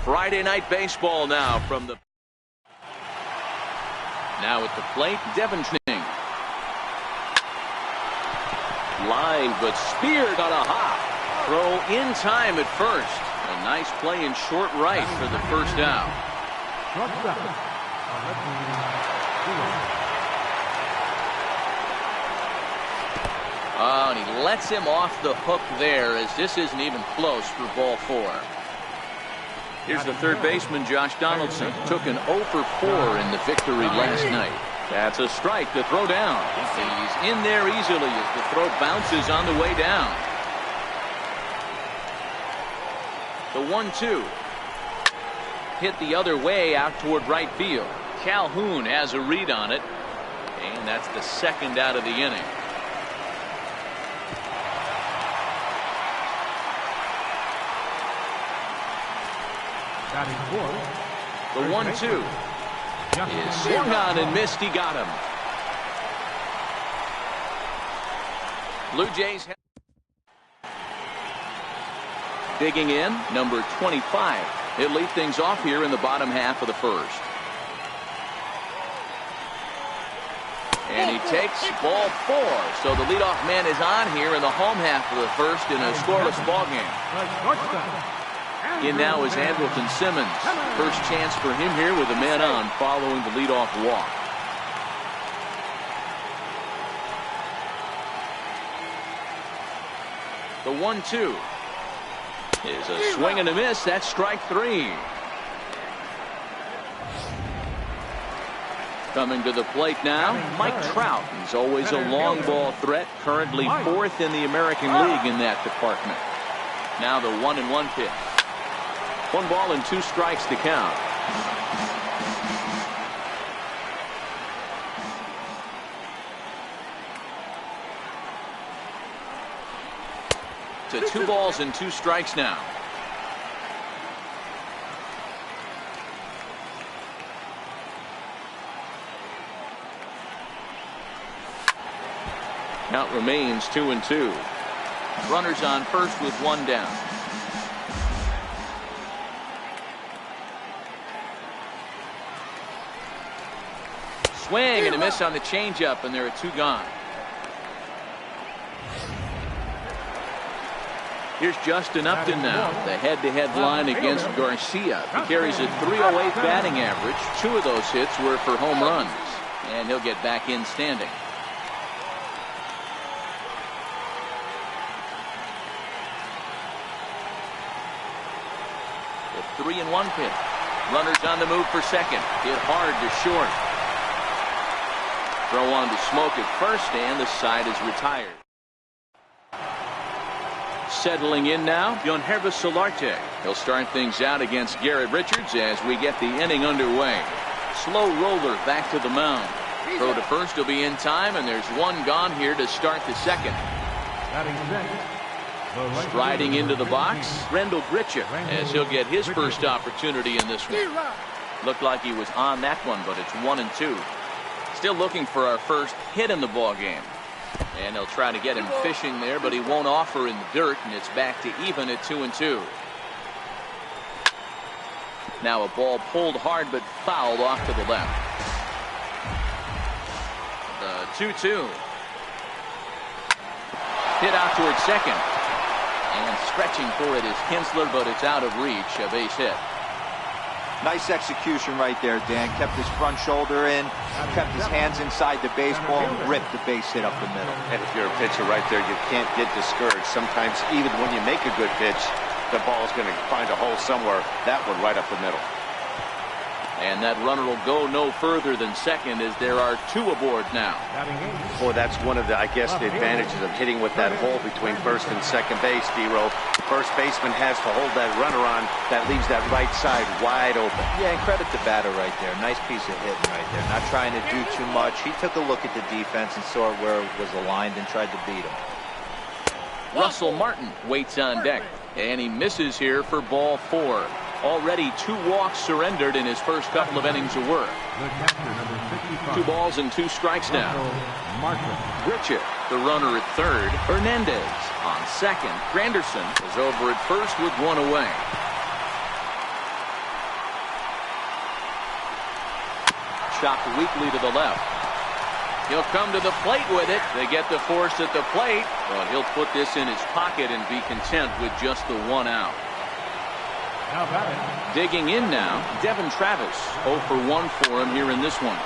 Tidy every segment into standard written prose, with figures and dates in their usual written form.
Friday Night Baseball now from the... Now at the plate, Devin King. Line, but speared on a hop. Throw in time at first. A nice play in short right for the first out. Oh, and he lets him off the hook there, as this isn't even close for ball 4. Here's the third baseman, Josh Donaldson. Took an 0 for 4 in the victory last night. That's a strike to throw down. He's in there easily as the throw bounces on the way down. The 1-2. Hit the other way out toward right field. Calhoun has a read on it. And that's the second out of the inning. The 1-2 is swung on and missed. He got him. Blue Jays digging in, number 25. He'll lead things off here in the bottom half of the first. And he takes ball 4. So the leadoff man is on here in the home half of the first in a scoreless ball game. In now is Andrelton Simmons. First chance for him here with a man on following the leadoff walk. The 1-2 is a swing and a miss. That's strike 3. Coming to the plate now, Mike Trout. He's always a long ball threat. Currently 4th in the American League in that department. Now the 1-1 pitch. 1 ball and 2 strikes to count. To 2 balls and 2 strikes now. Count remains 2-2. Runners on first with 1 down. Swing and a miss on the changeup, and there are 2 gone. Here's Justin Upton now. The head-to-head line against Garcia. He carries a .308 batting average. 2 of those hits were for home runs, and he'll get back in standing. The 3-1 pitch. Runners on the move for second. Hit hard to short. Throw on to Smoke at first, and the side is retired. Settling in now, Yonhervis Solarte. He'll start things out against Garrett Richards as we get the inning underway. Slow roller back to the mound. Throw to first will be in time, and there's 1 gone here to start the second. Striding into the box, Rendell Gritcha, as he'll get his first opportunity in this one. Looked like he was on that one, but it's 1-2. Still looking for our first hit in the ball game. And they'll try to get him fishing there, but he won't offer in the dirt, and it's back to even at 2-2. Now a ball pulled hard but fouled off to the left. The 2-2. Hit out towards second. And stretching for it is Kinsler, but it's out of reach. A base hit. Nice execution right there, Dan. Kept his front shoulder in, kept his hands inside the baseball, and ripped the base hit up the middle. And if you're a pitcher right there, you can't get discouraged. Sometimes even when you make a good pitch, the ball's going to find a hole somewhere. That one right up the middle. And that runner will go no further than second as there are 2 aboard now. Boy, that's one of the, I guess, the advantages of hitting with that hole between first and second base, D-Roll. First baseman has to hold that runner on. That leaves that right side wide open. Yeah, and credit the batter right there. Nice piece of hitting right there. Not trying to do too much. He took a look at the defense and saw where it was aligned and tried to beat him. Russell Martin waits on deck, and he misses here for ball 4. Already 2 walks surrendered in his first couple of innings of work. 2 balls and 2 strikes now. Gritcha, the runner at third. Hernandez on second. Granderson is over at first with 1 away. chopped weakly to the left. He'll come to the plate with it. They get the force at the plate, but he'll put this in his pocket and be content with just the 1 out. Digging in now, Devin Travis. 0 for 1 for him here in this one.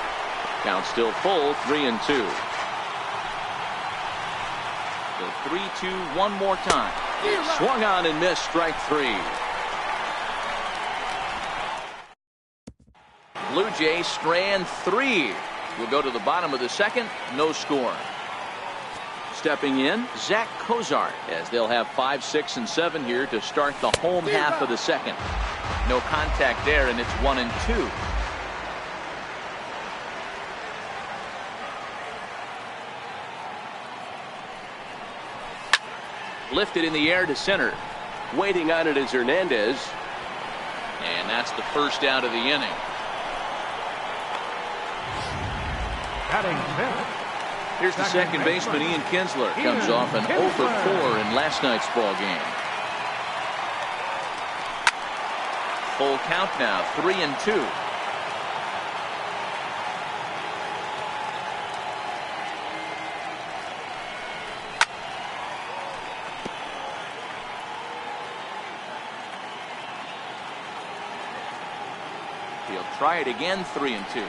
Count still full, 3-2. The 3-2 one more time. Swung on and missed, strike 3. Blue Jays strand 3. We'll go to the bottom of the second. No score. Stepping in, Zach Cozart, as they'll have 5, 6, and 7 here to start the home half of the second. No contact there, and it's 1-2. Lifted in the air to center. Waiting on it is Hernandez. And that's the first out of the inning. Here's the second baseman, Ian Kinsler. Comes off an 0 for 4 in last night's ball game. Full count now, 3-2. He'll try it again, 3-2.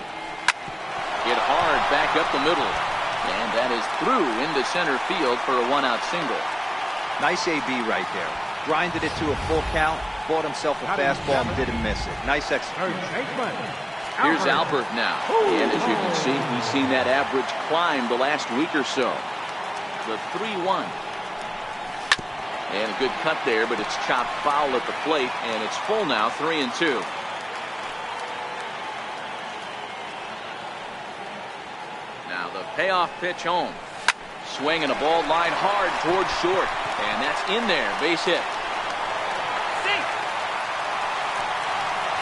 Hit hard back up the middle. And that is through into center field for a 1-out single. Nice AB right there. Grinded it to a full count, bought himself a fastball and didn't miss it. Nice execution. Here's Albert now. And as you can see, he's seen that average climb the last week or so. The 3-1. And a good cut there, but it's chopped foul at the plate, and it's full now, 3-2. Now the payoff pitch home. Swing and a ball line hard towards short. And that's in there. Base hit.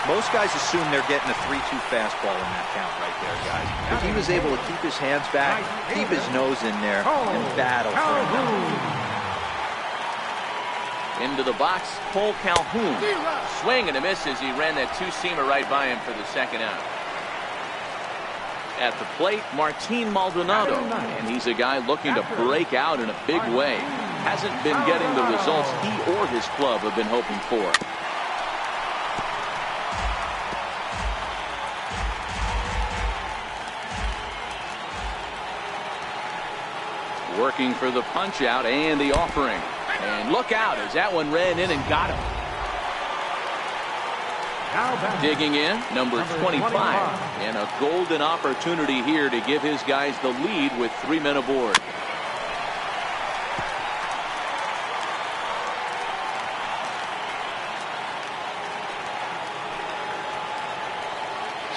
Most guys assume they're getting a 3-2 fastball in that count right there, guys. But he was able to keep his hands back, keep his nose in there, and battle for him. Into the box, Cole Calhoun. Swing and a miss as he ran that two-seamer right by him for the second out. At the plate, Martin Maldonado, and he's a guy looking to break out in a big way. Hasn't been getting the results he or his club have been hoping for. Working for the punch out and the offering. And look out as that one ran in and got him. Digging in, number 25, and a golden opportunity here to give his guys the lead with 3 men aboard.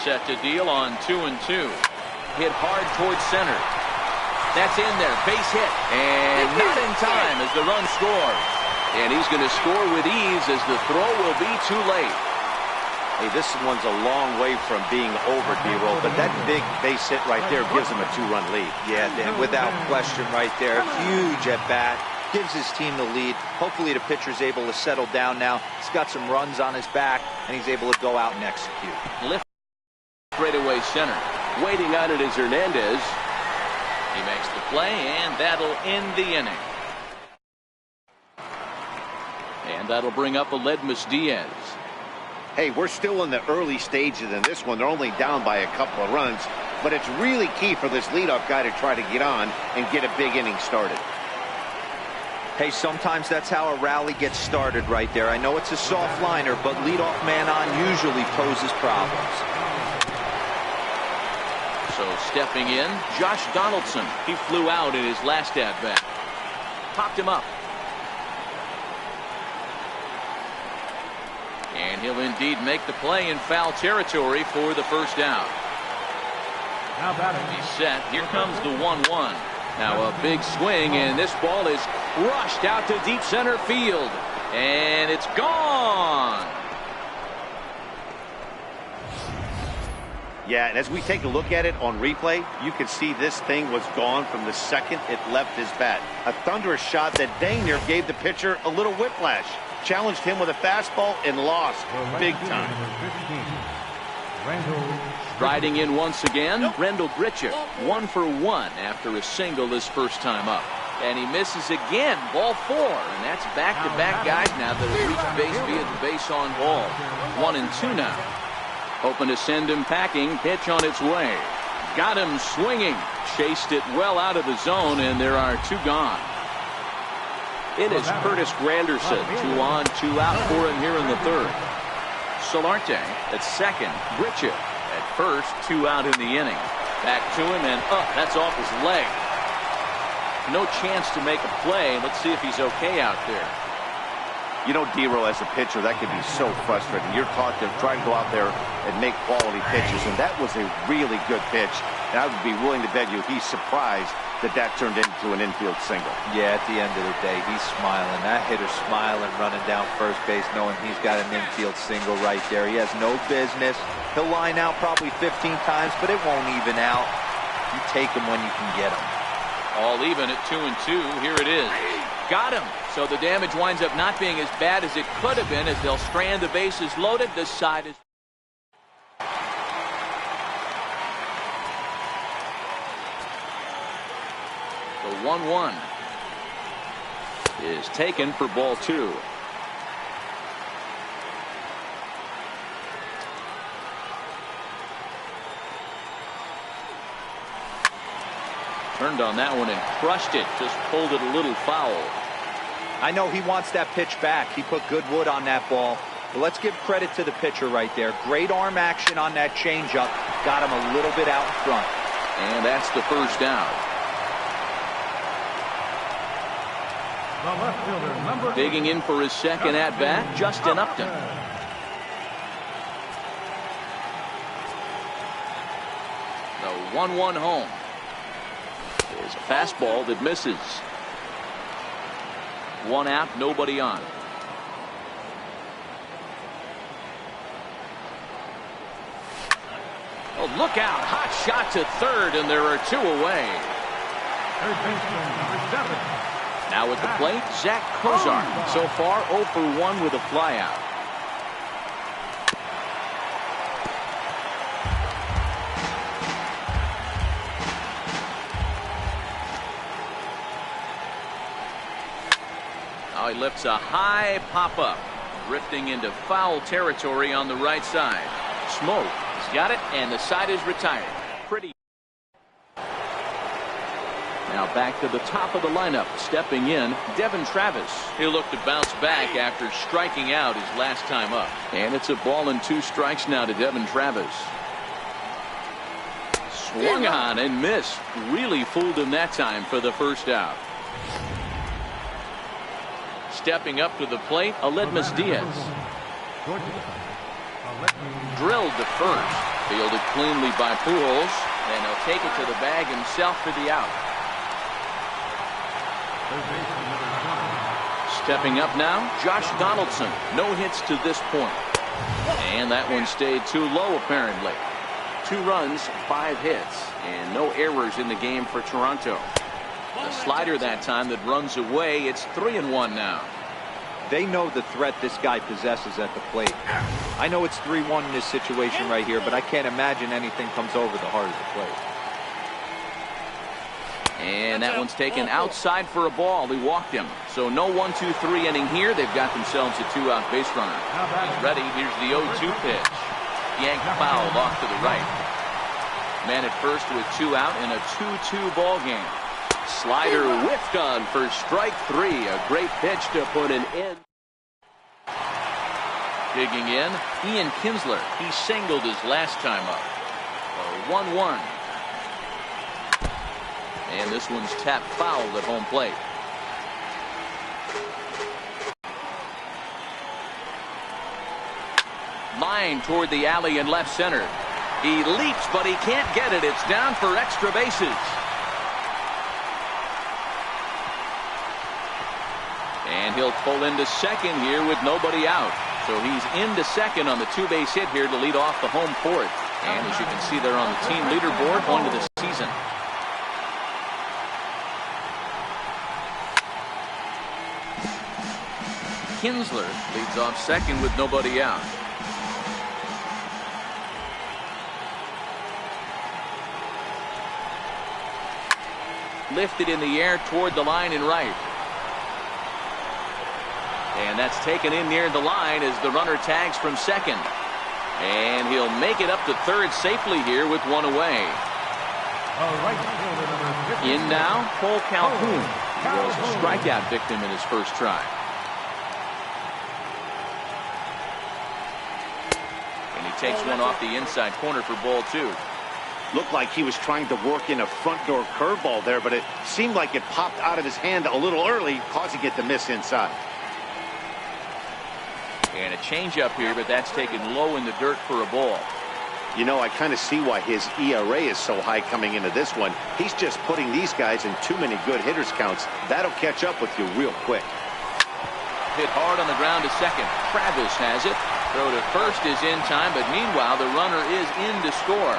Set to deal on 2-2. Hit hard towards center. That's in there, base hit, and not in time as the run scores. And he's going to score with ease as the throw will be too late. Hey, this one's a long way from being over, D-Roll, but that big base hit right there gives him a 2-run lead. Yeah, Dan, without question right there. Huge at bat. Gives his team the lead. Hopefully the pitcher's able to settle down now. He's got some runs on his back, and he's able to go out and execute. Lift straightaway center. Waiting on it is Hernandez. He makes the play, and that'll end the inning. And that'll bring up Aledmus Diaz. Hey, we're still in the early stages in this one. They're only down by a couple of runs, but it's really key for this leadoff guy to try to get on and get a big inning started. Hey, sometimes that's how a rally gets started right there. I know it's a soft liner, but leadoff man on usually poses problems. So stepping in, Josh Donaldson. He flew out in his last at-bat. Popped him up. And he'll indeed make the play in foul territory for the first out. He's set. Here comes the 1-1. Now a big swing, and this ball is crushed out to deep center field. And it's gone. Yeah, and as we take a look at it on replay, you can see this thing was gone from the second it left his bat. A thunderous shot that dang near gave the pitcher a little whiplash. Challenged him with a fastball and lost big time. Striding in once again, Rendell Grichuk, 1 for 1 after a single his first time up. And he misses again, ball 4, and that's back-to-back guys now that have reached base via the base on ball. 1 and 2 now. Hoping to send him packing, pitch on its way. Got him swinging, chased it well out of the zone, and there are 2 gone. It is Curtis Granderson, 2 on, 2 out for him here in the 3rd. Solarte at second, Grichuk at first, 2 out in the inning. Back to him and up, that's off his leg. No chance to make a play. Let's see if he's okay out there. You know, D-Row, as a pitcher, that can be so frustrating. You're taught to try to go out there and make quality pitches, and that was a really good pitch. And I would be willing to bet you he's surprised that that turned into an infield single. Yeah, at the end of the day, he's smiling. That hitter's smiling, running down first base, knowing he's got an infield single right there. He has no business. He'll line out probably 15 times, but it won't even out. You take him when you can get him. All even at 2 and 2. Here it is. Got him. So the damage winds up not being as bad as it could have been as they'll strand the bases loaded. This side is. The 1-1 is taken for ball 2. Turned on that one and crushed it. Just pulled it a little foul. I know he wants that pitch back. He put good wood on that ball. But let's give credit to the pitcher right there. Great arm action on that changeup. Got him a little bit out in front. And that's the first down. Digging in for his second at-bat, Justin Upton. The 1-1 home. Is a fastball that misses. 1 out, nobody on. Oh, look out. Hot shot to third, and there are 2 away. Now at the plate, Zach Kozar. So far, 0 for 1 with a flyout. Now he lifts a high pop-up, drifting into foul territory on the right side. Smoke. He's got it, and the side is retired. Pretty. Now back to the top of the lineup, stepping in, Devin Travis. He'll look to bounce back after striking out his last time up. And it's a ball and 2 strikes now to Devin Travis. Swung on and missed. Really fooled him that time for the first out. Stepping up to the plate, Aledmus Diaz. Drilled to first. Fielded cleanly by Pujols. And he'll take it to the bag himself for the out. Stepping up now, Josh Donaldson. No hits to this point. And that one stayed too low apparently. 2 runs, 5 hits, and no errors in the game for Toronto. A slider that time that runs away. It's 3-1 now. They know the threat this guy possesses at the plate. I know it's 3-1 in this situation right here, but I can't imagine anything comes over the heart of the plate. And that one's taken outside for a ball. He walked him. So no 1-2-3 inning here. They've got themselves a 2-out base runner. He's ready. Here's the 0-2 pitch. Yanked foul off to the right. Man at first with 2 out in a 2-2 ball game. Slider whiffed on for strike 3. A great pitch to put an end. Digging in, Ian Kinsler. He singled his last time up. A 1-1. And this one's tapped foul at home plate. Line toward the alley in left center. He leaps, but he can't get it. It's down for extra bases. And he'll pull into second here with nobody out. So he's into second on the 2-base hit here to lead off the home 4th. And as you can see there on the team leaderboard going to the season. Kinsler leads off second with nobody out. Lifted in the air toward the line and right. And that's taken in near the line as the runner tags from second. And he'll make it up to third safely here with one away. In now, Cole Calhoun. He was a strikeout victim in his first try. And he takes one off the inside corner for ball 2. Looked like he was trying to work in a front door curveball there, but it seemed like it popped out of his hand a little early, causing it to miss inside. And a changeup here, but that's taken low in the dirt for a ball. You know, I kind of see why his ERA is so high coming into this one. He's just putting these guys in too many good hitters counts. That'll catch up with you real quick. Hit hard on the ground to second. Travis has it. Throw to first is in time, but meanwhile the runner is in to score.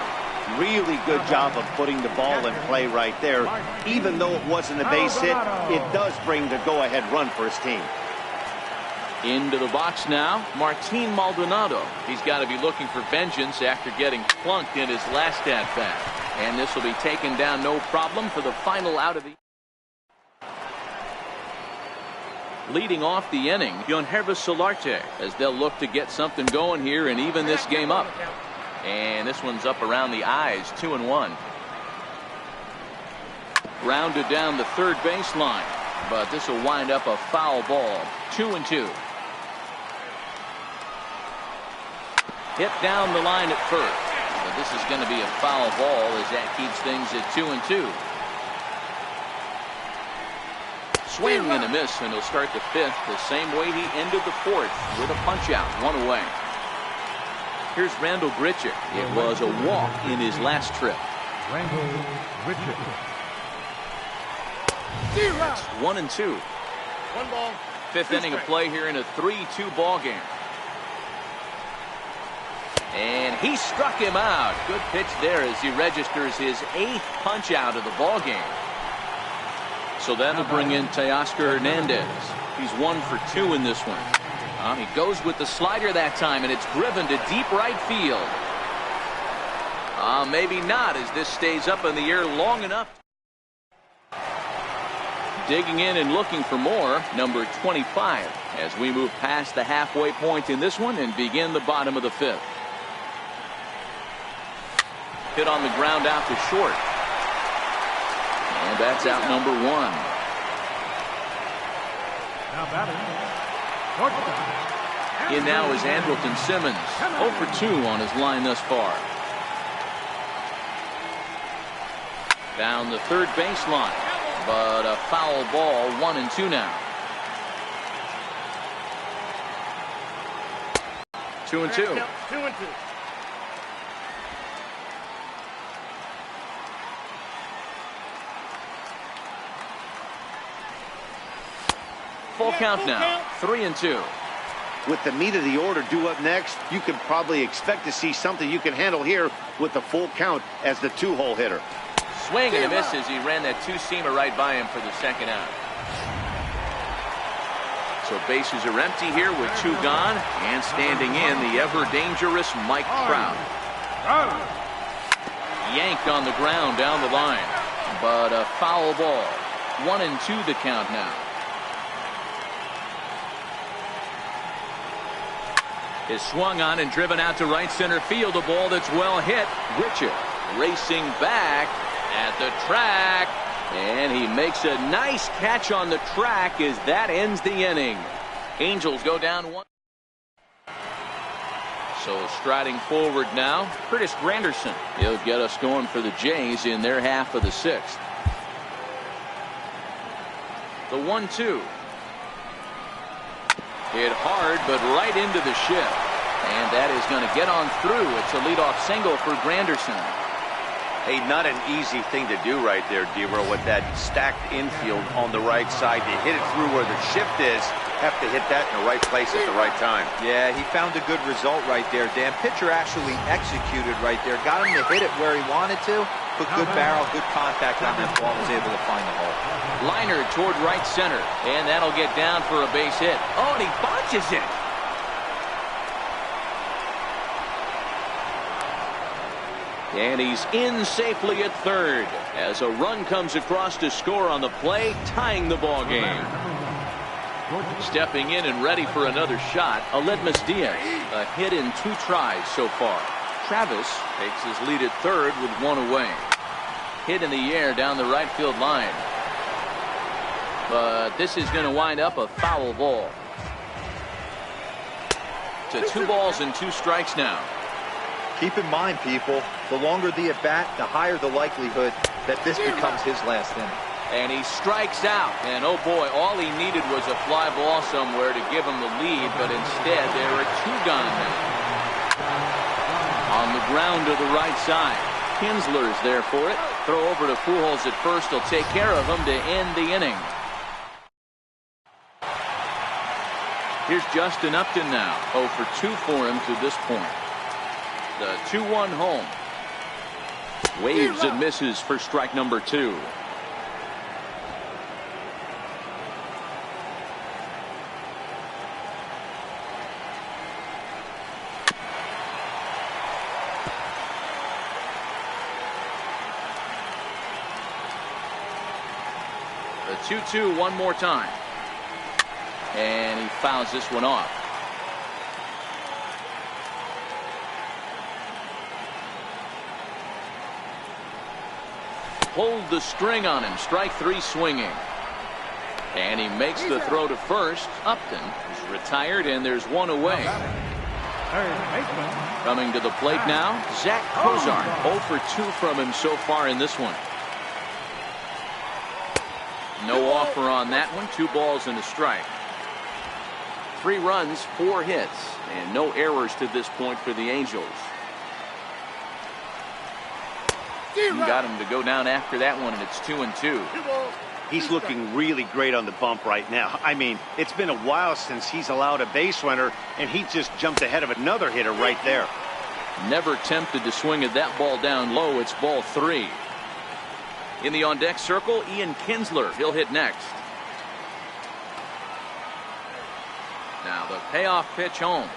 Really good job of putting the ball in play right there. Even though it wasn't a base hit, it does bring the go-ahead run for his team. Into the box now, Martin Maldonado. He's got to be looking for vengeance after getting plunked in his last at-bat. And this will be taken down no problem for the final out of the... Leading off the inning, Yonhervis Solarte, as they'll look to get something going here and even this game up. And this one's up around the eyes, 2-1. Grounded down the third baseline, but this will wind up a foul ball, 2-2. Hit down the line at first, but this is going to be a foul ball as that keeps things at 2-2. Swing and a miss, and he'll start the fifth the same way he ended the fourth with a punch out, one away. Here's Randall Grichuk. It was a walk in his last trip. Randall Grichuk. 1-2. One ball. Fifth inning of play here in a 3-2 ball game. And he struck him out. Good pitch there as he registers his 8th punch out of the ball game. So that'll bring in Teoscar Hernandez. He's 1 for 2 in this one. He goes with the slider that time, and it's driven to deep right field. Maybe not, as this stays up in the air long enough. Digging in and looking for more, number 25, as we move past the halfway point in this one and begin the bottom of the fifth. Hit on the ground out to short. And that's out number 1. Now batting. In now is Andrelton Simmons, 0 for 2 on his line thus far. Down the third baseline, but a foul ball, 1-2 now. 2-2. 2-2. Full count now, 3-2. With the meat of the order due up next, you can probably expect to see something you can handle here with the full count as the 2-hole hitter. Swing and a miss as he ran that 2-seamer right by him for the second out. So bases are empty here with 2 gone, and standing in the ever-dangerous Mike Trout. Yanked on the ground down the line, but a foul ball. 1-2 the count now. Is swung on and driven out to right center field. A ball that's well hit. Grichuk racing back at the track, and he makes a nice catch on the track as that ends the inning. Angels go down 1. So striding forward now, Curtis Granderson. He'll get us going for the Jays in their half of the 6th. The 1-2. Hit hard, but right into the shift. And that is going to get on through. It's a leadoff single for Granderson. Hey, not an easy thing to do right there, D-Row, with that stacked infield on the right side. To hit it through where the shift is, have to hit that in the right place at the right time. Yeah, he found a good result right there, Dan. Pitcher actually executed right there. Got him to hit it where he wanted to. Put good barrel, good contact on that ball. Was able to find the hole. Liner toward right center, and that'll get down for a base hit. Oh, and he botches it. And he's in safely at third as a run comes across to score on the play, tying the ball game. Stepping in and ready for another shot, Aledmus Diaz. A hit in 2 tries so far. Travis takes his lead at third with 1 away. Hit in the air down the right field line. But this is going to wind up a foul ball. To 2 balls and 2 strikes now. Keep in mind, people, the longer the at-bat, the higher the likelihood that this becomes his last inning. And he strikes out. And oh boy, all he needed was a fly ball somewhere to give him the lead, but instead there are 2 gone now. On the ground to the right side. Kinsler's there for it. Throw over to Pujols at first. He'll take care of him to end the inning. Here's Justin Upton now. 0 for 2 for him to this point. The 2-1 home. Waves and misses for strike number 2. The 2-2 one more time. And he fouls this one off. Pulled the string on him. Strike 3 swinging. And he makes the throw to first. Upton is retired and there's 1 away. Coming to the plate now, Zach Kozar. 0 for 2 from him so far in this one. No offer on that one. 2 balls and a strike. 3 runs, 4 hits, and no errors to this point for the Angels. You got him to go down after that one, and it's 2-2. He's looking really great on the bump right now. I mean, it's been a while since he's allowed a base runner, and he just jumped ahead of another hitter right there. Never tempted to swing at that ball down low. It's ball 3. In the on-deck circle, Ian Kinsler. He'll hit next. Now the payoff pitch home.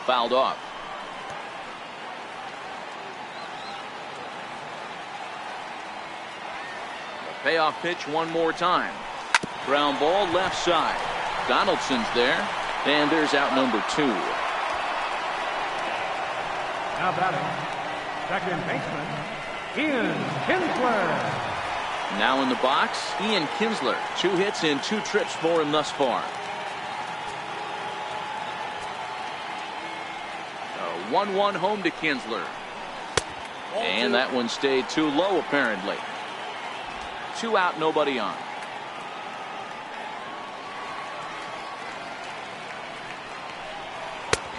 Fouled off. The payoff pitch one more time. Ground ball left side. Donaldson's there. And there's out number 2. Now batting, second baseman, Ian Kinsler. Now in the box, Ian Kinsler. 2 hits and 2 trips for him thus far. A 1-1 home to Kinsler. And that one stayed too low apparently. 2 out, nobody on.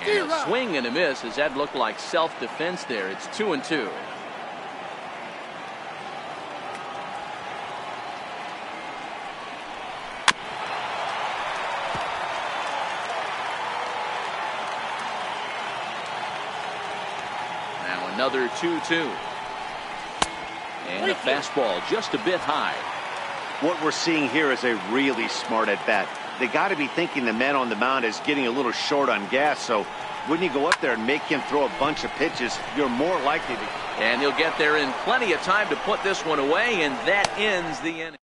And a swing and a miss as that looked like self-defense there. It's 2-2. Now another 2-2. And a fastball just a bit high. What we're seeing here is a really smart at-bat. They got to be thinking the man on the mound is getting a little short on gas, so when you go up there and make him throw a bunch of pitches, you're more likely to. And he'll get there in plenty of time to put this one away, and that ends the inning.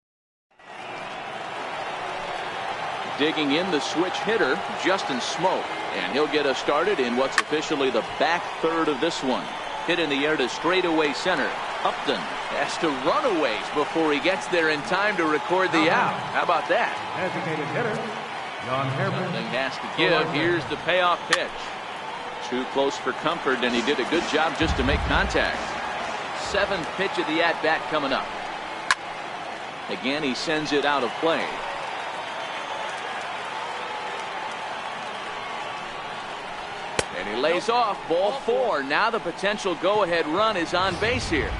Digging in the switch hitter, Justin Smoke, and he'll get us started in what's officially the back third of this one. Hit in the air to straightaway center. Upton has to run a ways before he gets there in time to record the out. How about that? Designated hitter, John Herman. Something has to give. Here's the payoff pitch. Too close for comfort, and he did a good job just to make contact. 7th pitch of the at-bat coming up. Again, he sends it out of play. And he lays off. Ball 4. Now the potential go-ahead run is on base here.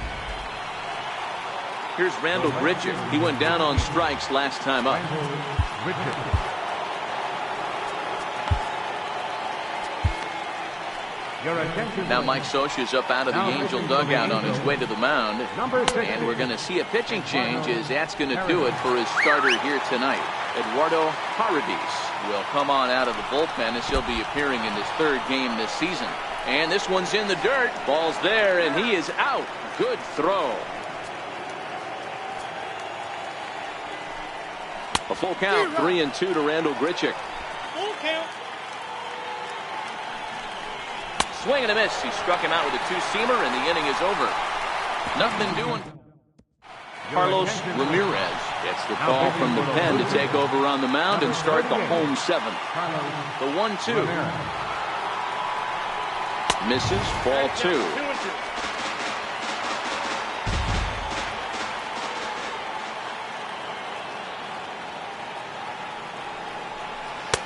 Here's Randall Bridges. He went down on strikes last time up. Now Mike Scioscia's up out of the Angel dugout on his way to the mound. And we're going to see a pitching change as that's going to do it for his starter here tonight. Eduardo Paredes will come on out of the bullpen as he'll be appearing in his 3rd game this season. And this one's in the dirt. Ball's there, and he is out. Good throw. A full count, 3-2 to Randall Grichuk. Full count. Swing and a miss. He struck him out with a two-seamer, and the inning is over. Nothing doing. Carlos Ramirez gets the call from the pen to take over on the mound and start the home seventh. The 1-2. Misses, ball 2.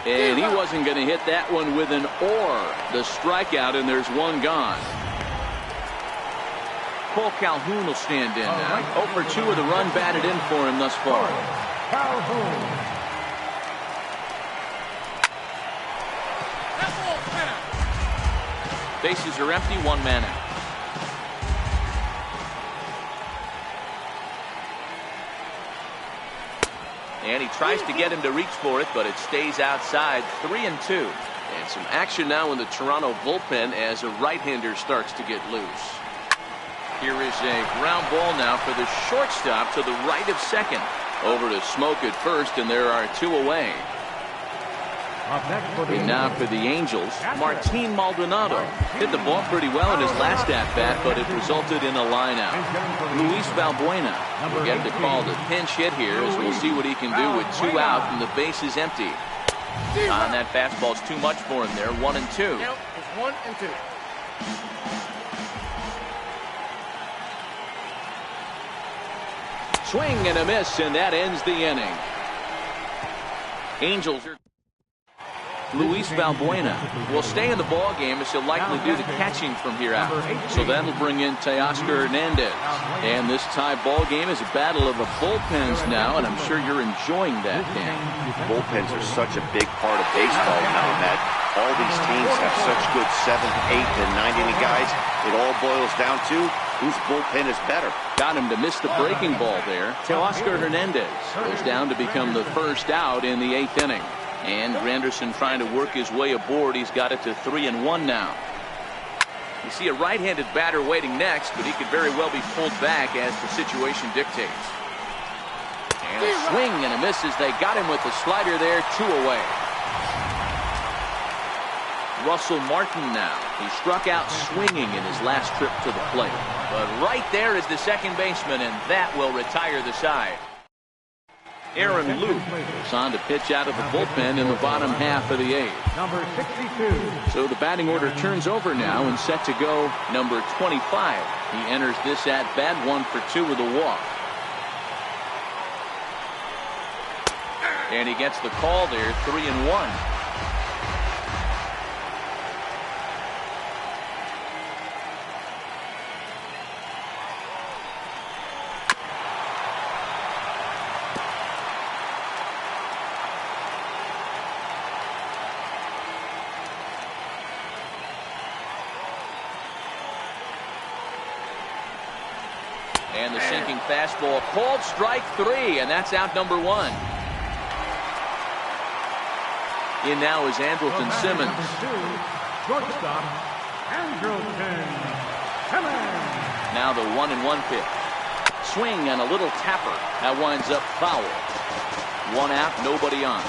And he wasn't going to hit that one with an or. The strikeout, and there's one gone. Cole Calhoun will stand in now. 0 for 2 with a run batted in for him thus far. Calhoun. Bases are empty, one man out. And he tries to get him to reach for it, but it stays outside. 3-2. And some action now in the Toronto bullpen as a right-hander starts to get loose. Here is a ground ball now for the shortstop to the right of second. Over to Smoke at first, and there are 2 away. And now for the Angels, Martin Maldonado hit the ball pretty well in his last at-bat, but it resulted in a line-out. Luis Valbuena will get the call to pinch hit here, as we'll see what he can do with 2 out and the base is empty. On that fastball's too much for him there. 1-2. Count is 1-2. Swing and a miss, and that ends the inning. Angels are. Luis Valbuena will stay in the ball game as he'll likely do the catching from here out. So that'll bring in Teoscar Hernandez. And this tie ball game is a battle of the bullpens now, and I'm sure you're enjoying that, Dan. Bullpens are such a big part of baseball now, Matt. All these teams have such good 7th, 8th, and 9th inning guys. It all boils down to whose bullpen is better. Got him to miss the breaking ball there. Teoscar Hernandez goes down to become the first out in the 8th inning. And Granderson trying to work his way aboard. He's got it to 3-1 now. You see a right-handed batter waiting next, but he could very well be pulled back as the situation dictates. And a swing and a miss as they got him with the slider there. 2 away. Russell Martin now. He struck out swinging in his last trip to the plate. But right there is the second baseman, and that will retire the side. Aaron Luke is on to pitch out of the bullpen in the bottom half of the 8th. Number 62. So the batting order turns over now and set to go number 25. He enters this at bat 1 for 2 with a walk. And he gets the call there. 3-1. And the sinking fastball called strike 3, and that's out number 1. In now is Andrelton Simmons. Shortstop, Andrelton Simmons. Now the 1-1 pitch. Swing and a little tapper. That winds up foul. 1 out, nobody on.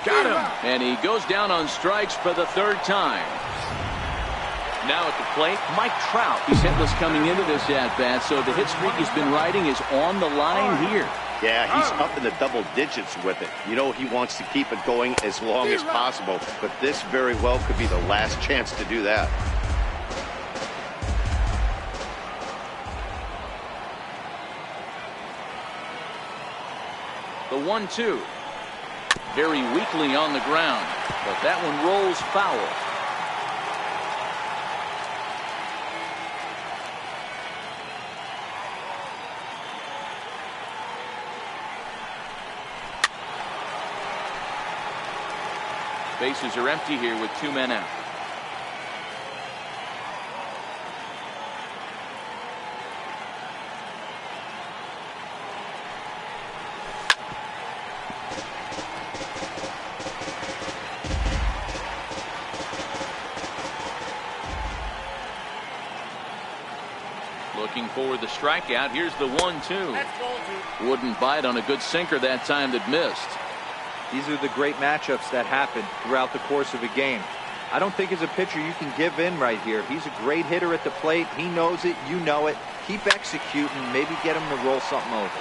Got him. And he goes down on strikes for the 3rd time. Now at the plate, Mike Trout. He's hitless coming into this at-bat, so the hit streak he's been riding is on the line here. Yeah, he's up in the double digits with it. You know, he wants to keep it going as long as possible, but this very well could be the last chance to do that. The 1-2. Very weakly on the ground, but that one rolls foul. Bases are empty here with 2 men out. for the strikeout. Here's the 1-2. That's ball two. Wouldn't bite on a good sinker that time that missed. These are the great matchups that happen throughout the course of a game. I don't think as a pitcher you can give in right here. He's a great hitter at the plate. He knows it. You know it. Keep executing. Maybe get him to roll something over.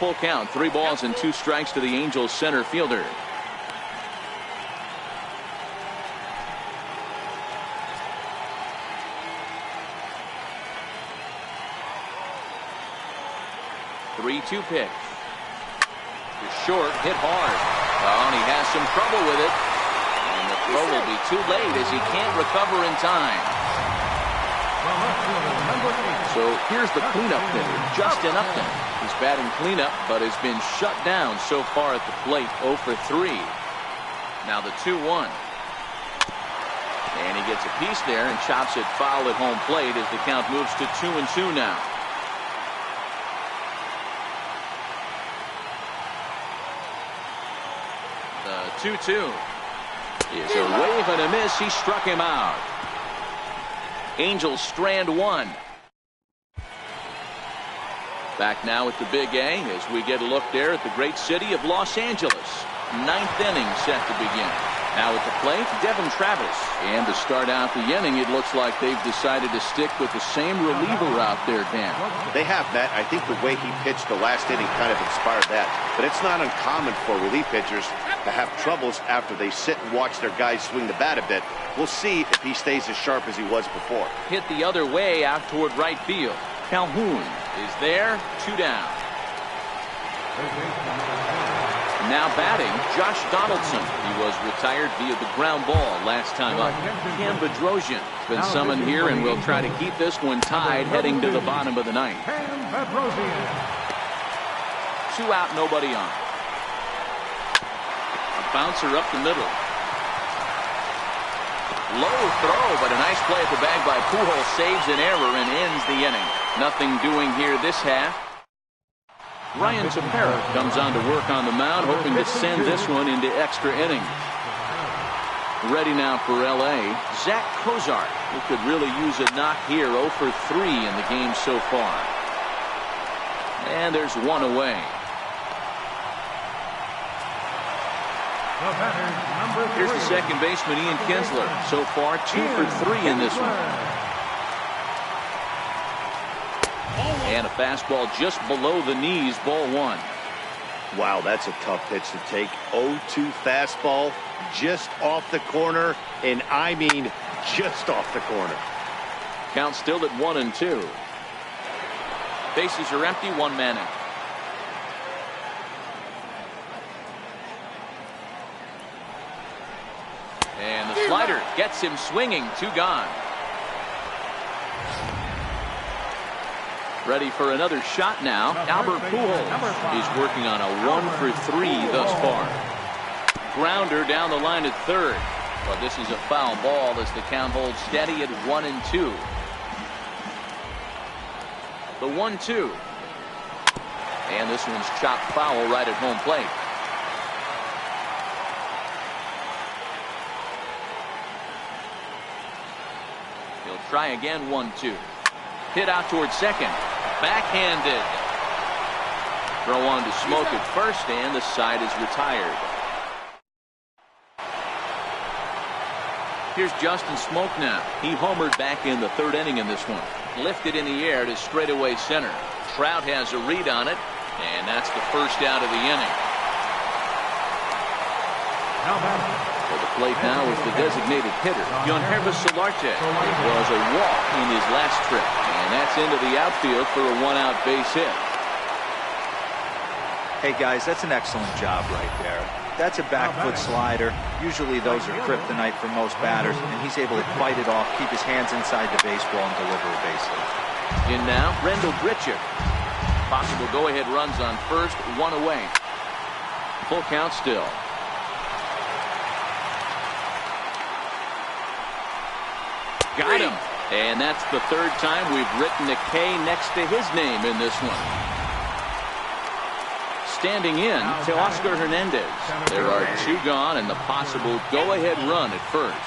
Full count. 3 balls and 2 strikes to the Angels center fielder. Three-two pitch. Short, hit hard. Oh, and he has some trouble with it. And the throw will be too late as he can't recover in time. So here's the cleanup hitter, Justin Upton. He's batting cleanup, but has been shut down so far at the plate, 0 for 3. Now the 2-1. And he gets a piece there and chops it foul at home plate as the count moves to 2-2 now. The 2-2 is a wave and a miss. He struck him out. Angels strand 1. Back now at the Big A as we get a look there at the great city of Los Angeles. 9th inning set to begin. Now at the plate, Devin Travis. And to start out the inning, it looks like they've decided to stick with the same reliever out there, Dan. They have, Matt. I think the way he pitched the last inning kind of inspired that. But it's not uncommon for relief pitchers to have troubles after they sit and watch their guys swing the bat a bit. We'll see if he stays as sharp as he was before. Hit the other way out toward right field. Calhoun is there, 2 down. Now batting, Josh Donaldson. He was retired via the ground ball last time up. Cam Bedrosian has been summoned here and will try to keep this one tied heading to the bottom of the 9th. 2 out, nobody on. A bouncer up the middle. Low throw, but a nice play at the bag by Pujols saves an error and ends the inning. Nothing doing here this half. Ryan Tepera comes on to work on the mound, hoping to send this one into extra innings. Ready now for L.A., Zach Cozart, who could really use a knock here, 0 for 3 in the game so far. And there's 1 away. Here's the second baseman, Ian Kinsler. So far, 2 for 3 in this one. And a fastball just below the knees, ball 1. Wow, that's a tough pitch to take. 0-2 fastball just off the corner, and I mean just off the corner. Count still at 1-2. Bases are empty, 1 man out. And the slider gets him swinging, 2 gone. Ready for another shot now. Albert Pujols is working on a 1 for 3 thus far. Grounder down the line at third. But this is a foul ball as the count holds steady at 1-2. The 1-2. And this one's chopped foul right at home plate. He'll try again, 1-2. Hit out towards second. Backhanded. Throw on to Smoke at first, and the side is retired. Here's Justin Smoke now. He homered back in the 3rd inning in this one. Lifted in the air to straightaway center. Trout has a read on it, and that's the first out of the inning. For the plate now is the designated hitter, Yonhervis Solarte. It was a walk in his last trip, and that's into the outfield for a 1-out base hit. Hey guys, that's an excellent job right there. That's a back foot slider. Usually those are kryptonite for most batters, and he's able to fight it off, keep his hands inside the baseball, and deliver a base hit. In now, Rendell Grichuk. Possible go-ahead runs on first, 1 away. Full count still. Got him. And that's the 3rd time we've written a K next to his name in this one. standing in to Oscar Hernandez. There are 2 gone and the possible go-ahead run at first.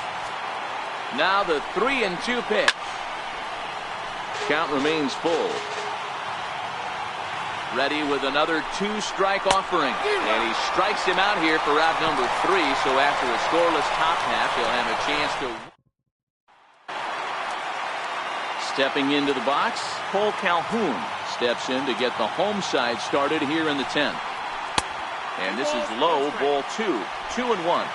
Now the 3-2 pitch. Count remains full. Ready with another 2-strike offering. And he strikes him out here for out number 3. So after a scoreless top half, he'll have a chance to. Stepping into the box, Cole Calhoun steps in to get the home side started here in the 10th. And this is low, ball 2, 2-1.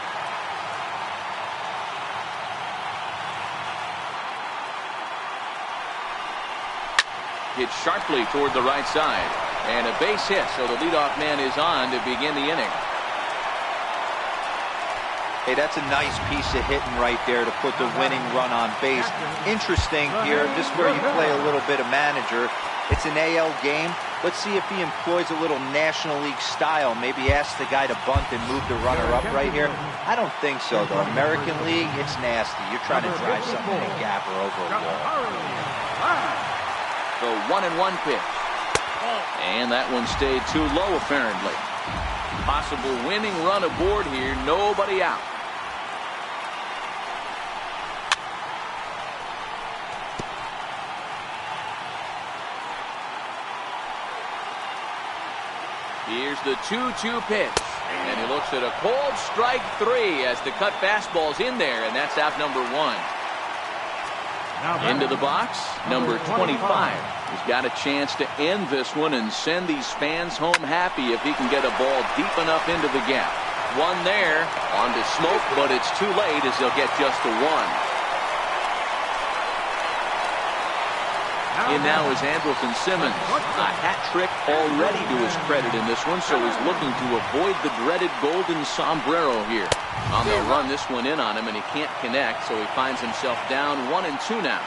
Hit sharply toward the right side. And a base hit, so the leadoff man is on to begin the inning. Hey, that's a nice piece of hitting right there to put the winning run on base. Interesting here, this is where you play a little bit of manager. It's an AL game. Let's see if he employs a little National League style. Maybe ask the guy to bunt and move the runner up right here. I don't think so, though. American League, it's nasty. You're trying to drive something in a gap or over a wall. The 1-1 pitch. And that one stayed too low, apparently. Possible winning run aboard here. Nobody out. Here's the 2-2 pitch. And he looks at a cold strike 3 as the cut fastball's in there, and that's out number 1. Into the box, number 25. He's got a chance to end this one and send these fans home happy if he can get a ball deep enough into the gap. One there, on to smoke, but it's too late as they'll get just a 1. In now is Andrelton Simmons. A hat trick already to his credit in this one, so he's looking to avoid the dreaded golden sombrero here. They'll run this one in on him, and he can't connect, so he finds himself down 1-2 now.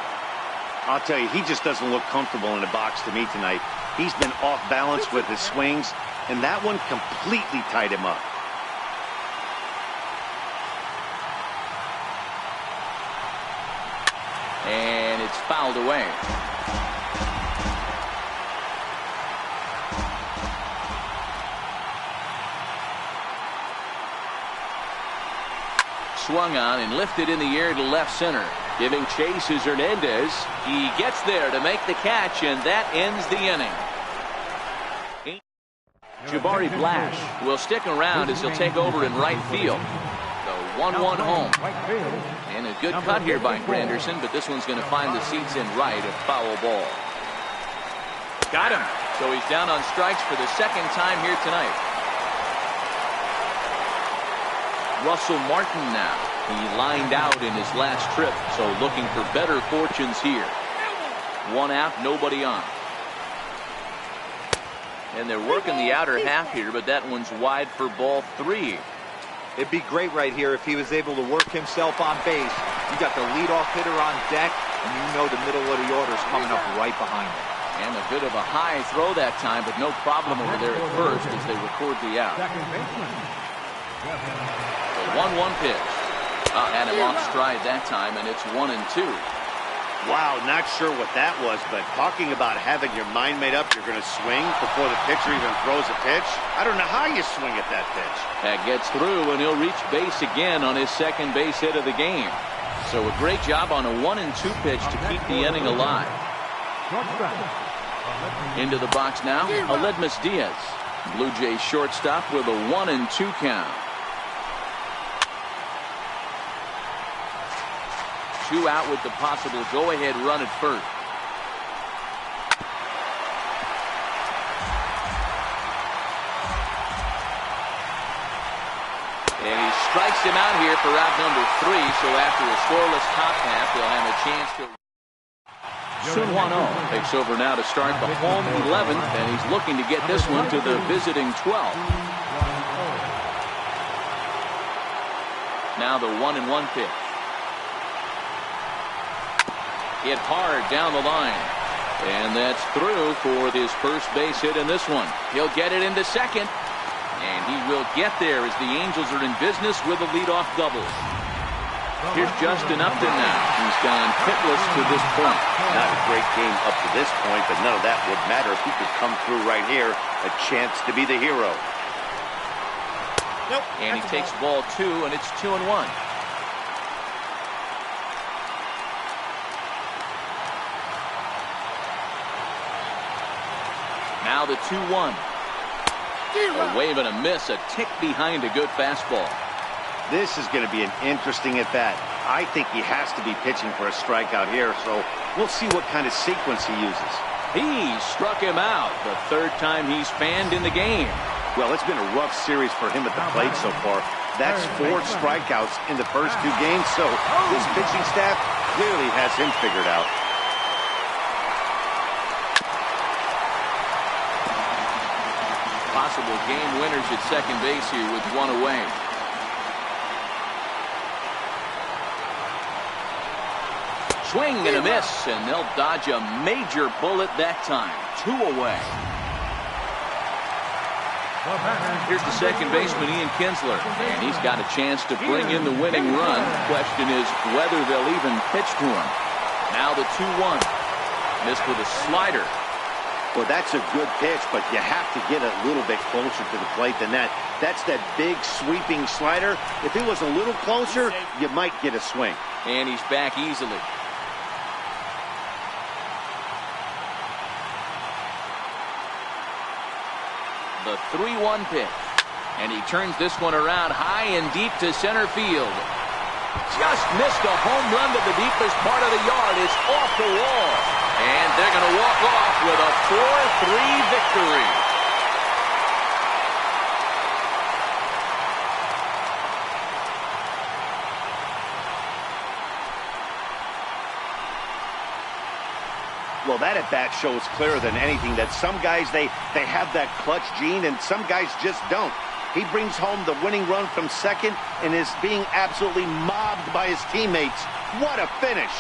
I'll tell you, he just doesn't look comfortable in the box to me tonight. He's been off balance with his swings, and that one completely tied him up. And it's fouled away. Swung on and lifted in the air to left center. Giving chase is Hernandez. He gets there to make the catch, and that ends the inning. Jabari Blash will stick around as he'll take over in right field. The 1-1 home. And a good cut here by Granderson, but this one's going to find the seats in right, a foul ball. Got him. So he's down on strikes for the second time here tonight. Russell Martin now. He lined out in his last trip, so looking for better fortunes here. 1 out, nobody on. And they're working the outer half here, but that one's wide for ball 3. It'd be great right here if he was able to work himself on base. You got the leadoff hitter on deck, and you know the middle of the order is coming up right behind him. And a bit of a high throw that time, but no problem over there at first as they record the out. The 1-1 pitch. Had him off stride that time, and it's 1-2. Wow, not sure what that was, but talking about having your mind made up you're going to swing before the pitcher even throws a pitch. I don't know how you swing at that pitch. That gets through, and he'll reach base again on his second base hit of the game. So a great job on a 1-2 pitch to keep the inning alive. Into the box now, Aledmus Diaz. Blue Jays shortstop with a 1-2 count. 2 out with the possible go-ahead run at first. And he strikes him out here for out number 3, so after a scoreless top half, they'll have a chance to. Sun Hwan-Oh takes over now to start the home 11th, and he's looking to get this one to the visiting 12th. Now the 1-1 pitch. Hit hard down the line. And that's through for his first base hit in this one. He'll get it into second. And he will get there as the Angels are in business with a leadoff double. Here's Justin Upton now. He's gone hitless to this point. Not a great game up to this point, but none of that would matter if he could come through right here. A chance to be the hero. Nope. And he takes ball 2, and it's 2-1. Now the 2-1. A wave and a miss, a tick behind a good fastball. This is going to be an interesting at bat. I think he has to be pitching for a strikeout here, so we'll see what kind of sequence he uses. He struck him out, the 3rd time he's fanned in the game. Well, it's been a rough series for him at the plate so far. That's 4 strikeouts in the first 2 games, so this pitching staff clearly has him figured out. Possible game winners at second base here with 1 away. Swing and a miss, and they'll dodge a major bullet that time. 2 away. Here's the second baseman, Ian Kinsler, and he's got a chance to bring in the winning run. Question is whether they'll even pitch to him. Now the 2-1. Missed with a slider. Well, that's a good pitch, but you have to get a little bit closer to the plate than that. That's that big sweeping slider. If it was a little closer, you might get a swing. And he's back easily. The 3-1 pitch. And he turns this one around high and deep to center field. Just missed a home run to the deepest part of the yard. It's off the wall. And they're going to walk off with a 4-3 victory. Well, that at bat shows clearer than anything that some guys, they have that clutch gene and some guys just don't. He brings home the winning run from second and is being absolutely mobbed by his teammates. What a finish.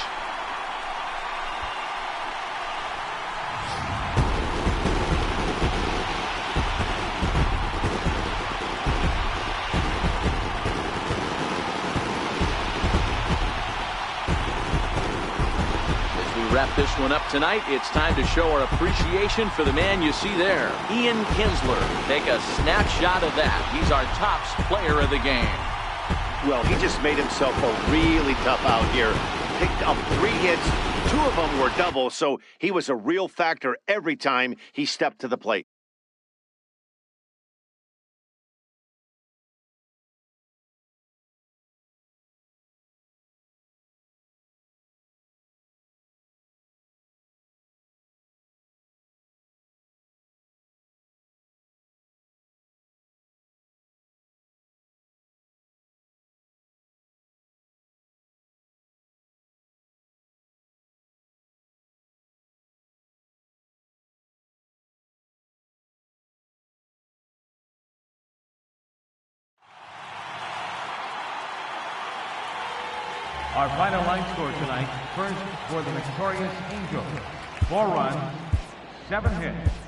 Wrap this one up tonight. It's time to show our appreciation for the man you see there, Ian Kinsler. Take a snapshot of that. He's our top player of the game. Well, he just made himself a really tough out here. Picked up 3 hits. 2 of them were doubles, so he was a real factor every time he stepped to the plate. Our final line score tonight, first for the victorious Angels, 4 runs, 7 hits.